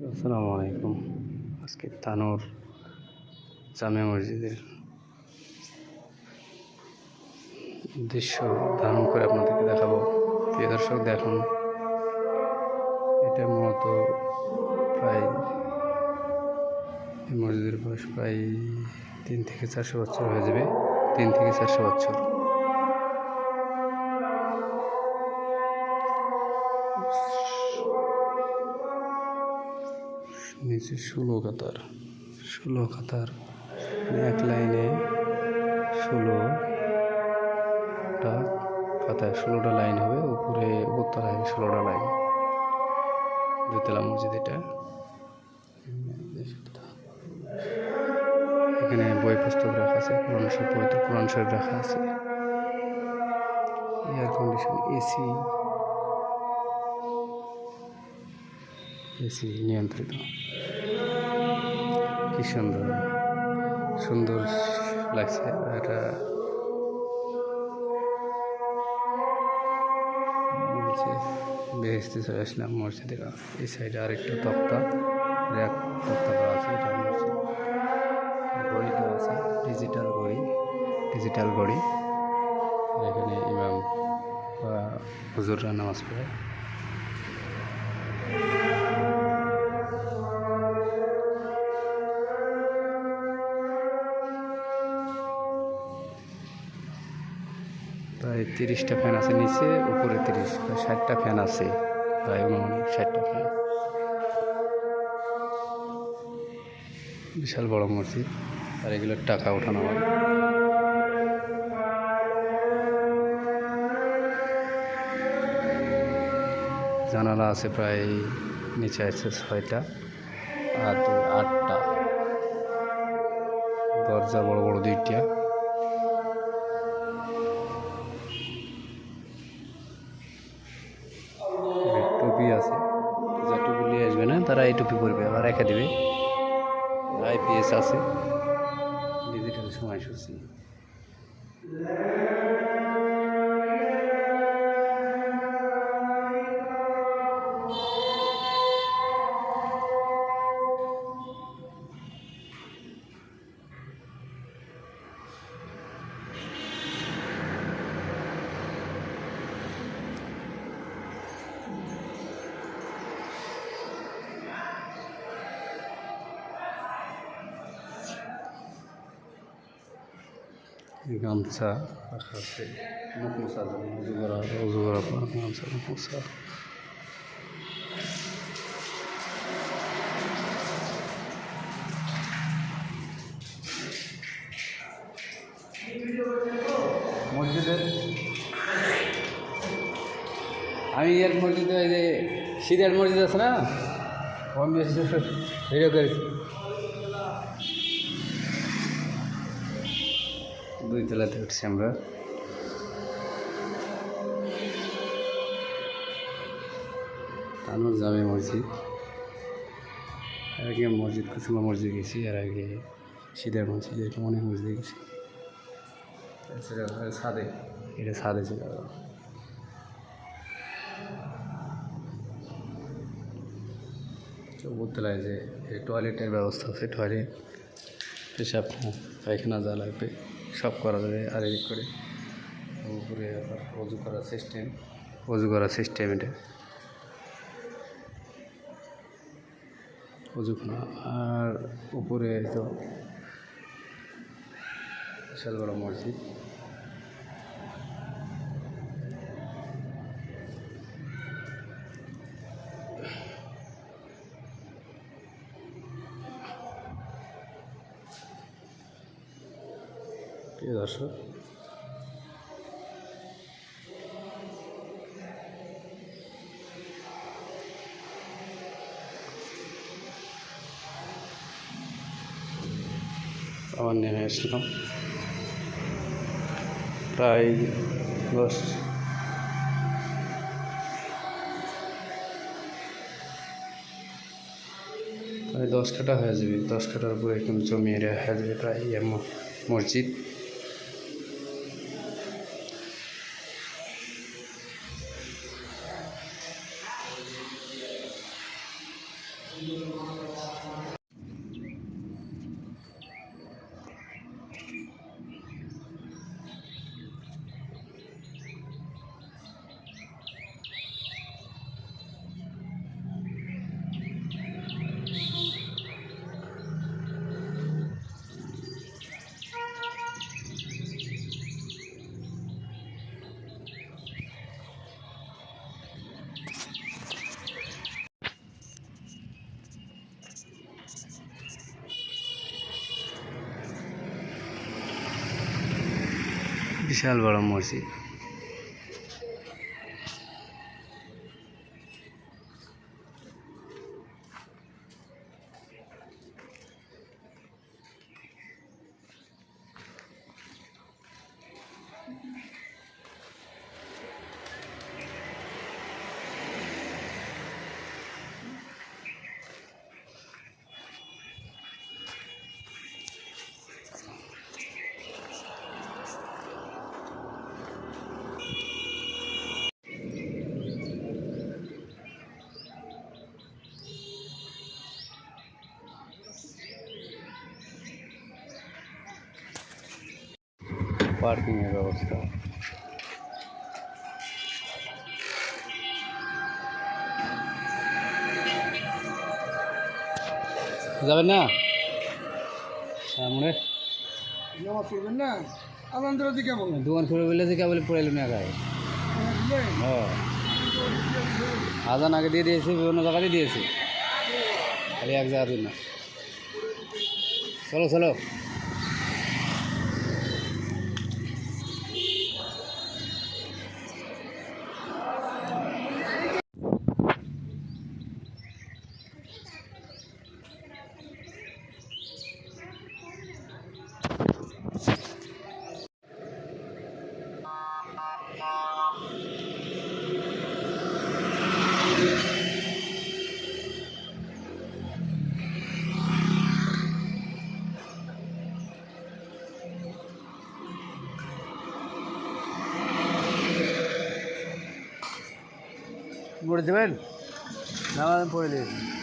আসসালামু আলাইকুম। আজকে তানোর জামে মসজিদের দৃশ্য ধারণ করে আপনাদেরকে দেখাবো। প্রিয় দর্শক দেখুন, এটা মূলত প্রায় এই মসজিদের বয়স প্রায় 3 থেকে 400 বছর হয়ে যাবে। 3 থেকে 400 বছর। নিচে 16 কাতার এক লাইনে 16টা কাতার, 16টা লাইন হবে। উপরতলায় 16টা লাইন। দোতলা মসজিদ এটা। এখানে বই পুস্তক রাখা আছে, কোরআন শরীফ রাখা আছে, এয়ার কন্ডিশন, এসি নিয়ন্ত্রিত। কি সুন্দর লাগছে এটা। বেহেস্তে চলে আসলাম মসজিদের এই সাইডে আরেকটা তক্তা করা আছে। এটা মসজিদ। ঘড়ি দেওয়া আছে, ডিজিটাল ঘড়ি। এখানে ইমাম বা হুজুররা নামাজ পড়ে। প্রায় 30টা ফ্যান আছে নিচে, উপরে 60টা ফ্যান আছে, প্রায় 60টা ফ্যান। বিশাল বড় মসজিদ। আর এগুলোর টাকা ওঠানো হয়। জানালা আছে প্রায়, নিচে আছে 6টা আর 8টা। দরজা বড় বড় 2টা। টুপি আছে, যা টুপি নিয়ে আসবে না তারা এই টুপি পরবে, আবার রেখে দেবে। আইপিএস আছে, ডিজিটাল সময়সূচি। গামছা রাখা আছে, মুখ মোছার জন্য, উজু করার পর গামছা মুখ মোছা। মসজিদের আমি এক মসজিদে, ওই যে সিরিয়ার মসজিদ আছে না, ভিডিও করেছি। 2 তলাতে উঠছি আমরা। তানোর জামে মসজিদ। এর আগে কুসুমা মসজিদ গেছি, এর আগে সিরিয়ার মসজিদ, এরকম অনেক মসজিদে গেছি। এটা ছাদে ছিল। উপরতলায় যে টয়লেটের ব্যবস্থা আছে, টয়লেট, পেশাব পায়খানা যা লাগবে সব করা যাবে। আর এদিক করে উপরে আবার অজু করার সিস্টেম এটা, অজুখানা। আর উপরে তো বিশাল বড় মসজিদ। প্রিয় দর্শক, আবার নেমে আসলাম প্রায় 10 কাঠা হয়ে যাবে। 10 কাঠার উপরে একদম জমি এরিয়া হয়ে যাবে প্রায় মসজিদ। বিশাল বড় মসজিদ। পার্কিংয়ের ব্যবস্থা। যাবেন না সামনে না আনন্দের দিকে বল দোকান খুলে বললে যে কেবল পড়াইল না গায়ে। হ্যাঁ আজান আগে দিয়ে দিয়েছি, বিভিন্ন জায়গাতে দিয়েছি, খালি এক জায়গা দিন না। চলো চলো। পড়ে দেবেন না? পড়ে দিয়েছি।